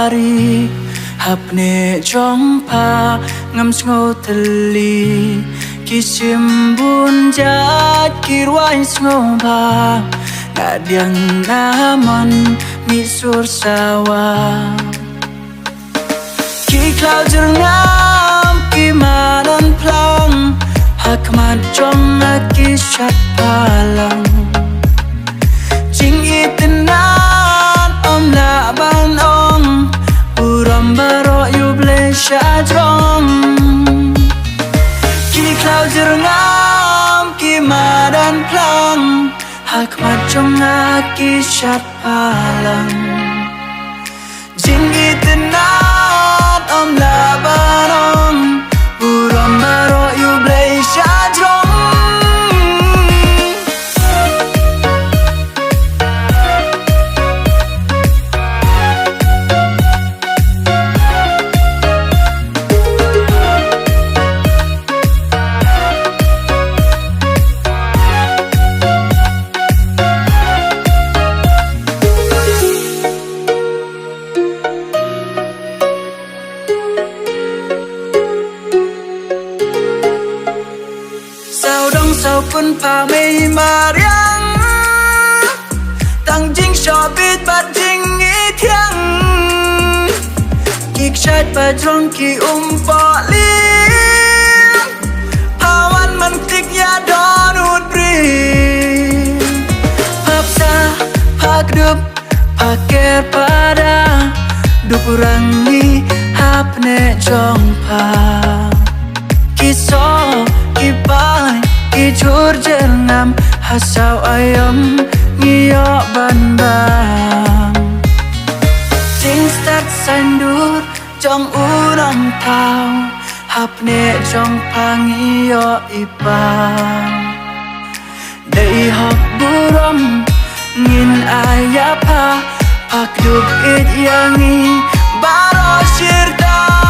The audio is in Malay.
pari hapne chong pa ngam sngo tali kisim bun jat kirwai sngo ba ngadiang naman misur sawa ki cloud ngam ki manan plang hakman chong ki shat palang jing itinan om la ban ong uram baro yuble shadrong ki cloud ngam ki madan plang hakman chong ki shat palang jing itinan om la ban ong uram baro yuble shadrong sao pun pa mei mariang tang jing sho bit bat jing i thiang kik chat pa jong ki po li pawan man tik ya don ut pri papsa pak dup paker pada dup rangi hapne jong pa kiso kipai Ijur jernam hasau ayam ngiyo banbang Jing start sandur jong urang tau hapne jong pangiyo ipang Dei hok buram ngin ayapa pak duk it yangi baro shirta